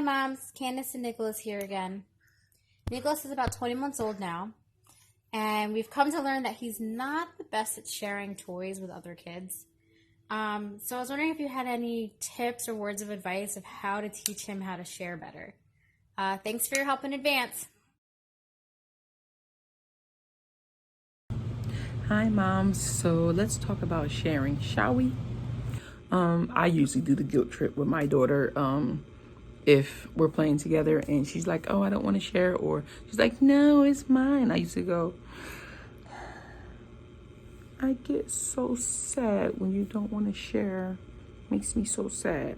moms, Candace and Nicholas here again. Nicholas is about 20 months old now, and we've come to learn that he's not the best at sharing toys with other kids. So I was wondering if you had any tips or words of advice of how to teach him how to share better. Thanks for your help in advance. Hi moms, so let's talk about sharing, shall we? I usually do the guilt trip with my daughter if we're playing together and she's like, oh, I don't want to share, or she's like, no, it's mine. I used to go, I get so sad when you don't want to share. Makes me so sad.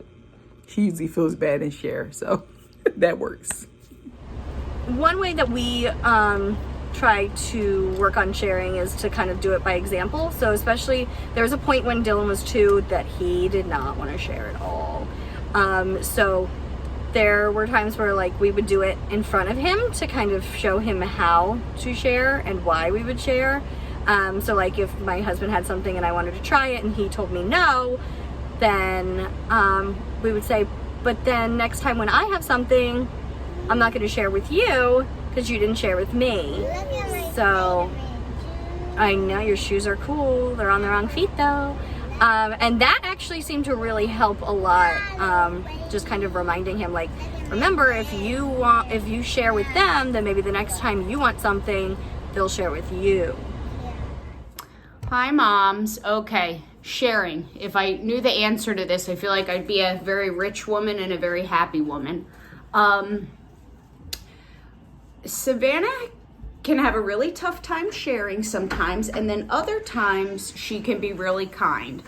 She usually feels bad and share, so that works. One way that we try to work on sharing is to kind of do it by example. So especially there was a point when Dylan was 2 that he did not want to share at all. So there were times where like we would do it in front of him to kind of show him how to share and why we would share. So like if my husband had something and I wanted to try it and he told me no, then we would say, but then next time when I have something, I'm not going to share with you because you didn't share with me. So I know your shoes are cool. They're on the wrong feet though. And that actually seemed to really help a lot. Just kind of reminding him, like, remember, if you share with them, then maybe the next time you want something, they'll share with you. Hi moms. Okay, sharing. If I knew the answer to this, I feel like I'd be a very rich woman and a very happy woman. Savannah can have a really tough time sharing sometimes, and then other times she can be really kind.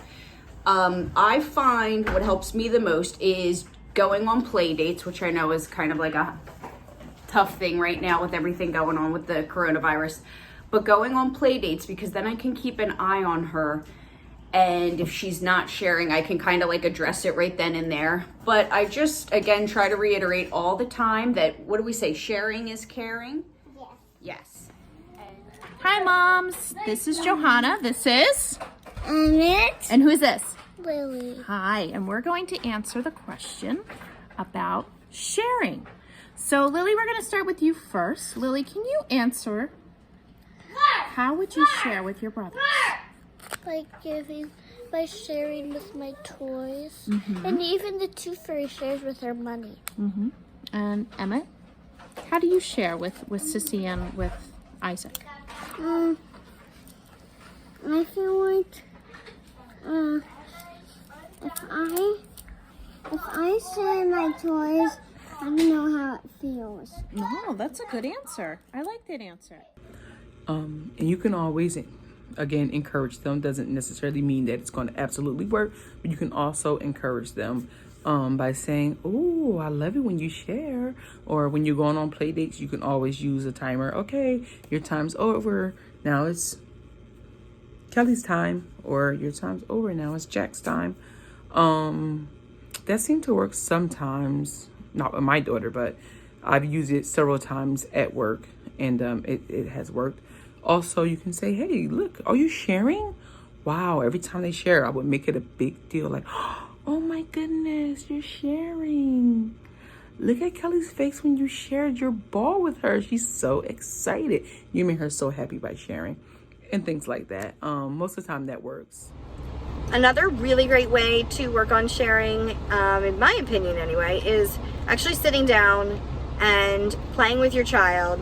I find what helps me the most is going on play dates, which I know is kind of like a tough thing right now with everything going on with the coronavirus. But going on play dates, because then I can keep an eye on her, and if she's not sharing, I can kind of like address it right then and there. But I just, again, try to reiterate all the time that, what do we say, sharing is caring? Yes. Hi moms, this is Johanna. This is Annette. And who is this? Lily. Hi, and we're going to answer the question about sharing. So Lily, we're going to start with you first. Lily, can you answer, how would you share with your brothers? By sharing with my toys. And even the tooth fairy shares with her money. And Emmett, how do you share with Sissy and with Isaac? I feel like if I share my toys, I don't know how it feels. No, that's a good answer. I like that answer. And you can always, again, encourage them. Doesn't necessarily mean that it's going to absolutely work, but you can also encourage them by saying, oh, I love it when you share. Or when you're going on play dates, you can always use a timer. Okay, your time's over. Now it's Kelly's time. Or your time's over. Now it's Jack's time. That seemed to work sometimes. Not with my daughter, but I've used it several times at work. And it has worked. Also, you can say, hey, look, are you sharing? Wow, every time they share, I would make it a big deal. Like, oh my goodness, you're sharing. Look at Kelly's face when you shared your ball with her. She's so excited. You made her so happy by sharing and things like that. Most of the time that works. Another really great way to work on sharing, in my opinion anyway, is actually sitting down and playing with your child.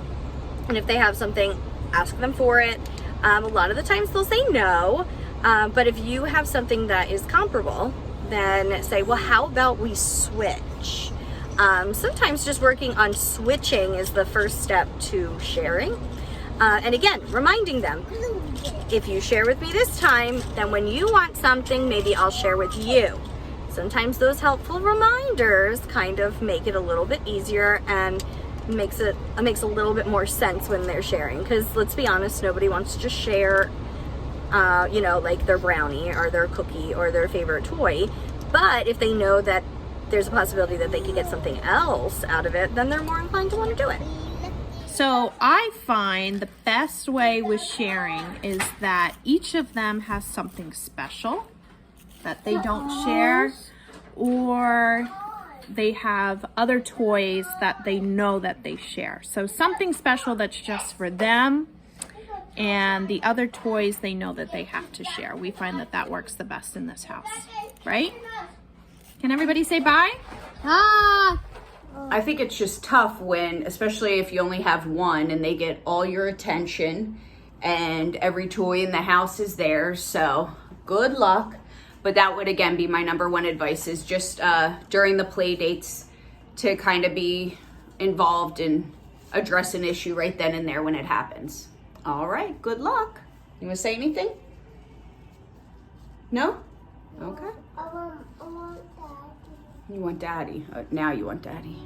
And if they have something, ask them for it. A lot of the times they'll say no, but if you have something that is comparable, then say, well, how about we switch? Sometimes just working on switching is the first step to sharing. And again, reminding them, if you share with me this time, then when you want something, maybe I'll share with you. Sometimes those helpful reminders kind of make it a little bit easier and makes a little bit more sense when they're sharing, because let's be honest, nobody wants to just share like their brownie or their cookie or their favorite toy. But if they know that there's a possibility that they could get something else out of it, then they're more inclined to want to do it. So I find the best way with sharing is that each of them has something special that they don't share, or they have other toys that they know that they share. So something special that's just for them, and the other toys they know that they have to share. We find that that works the best in this house, right? Can everybody say bye? I think it's just tough when, especially if you only have one and they get all your attention and every toy in the house is theirs. So good luck. But that would again be my number one advice, is just during the play dates to kind of be involved and address an issue right then and there when it happens. All right, good luck. You want to say anything? No? Okay. I want Daddy. You want Daddy. Now you want Daddy.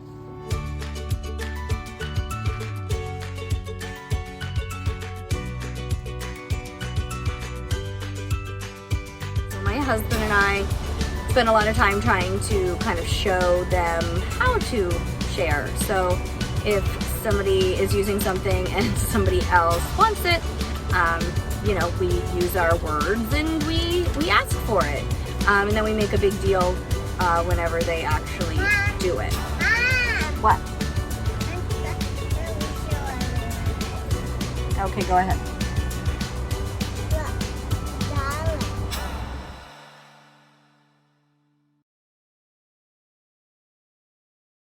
My husband and I spend a lot of time trying to kind of show them how to share. So if somebody is using something and somebody else wants it, you know, we use our words and we ask for it. And then we make a big deal whenever they actually do it. What? Okay, go ahead.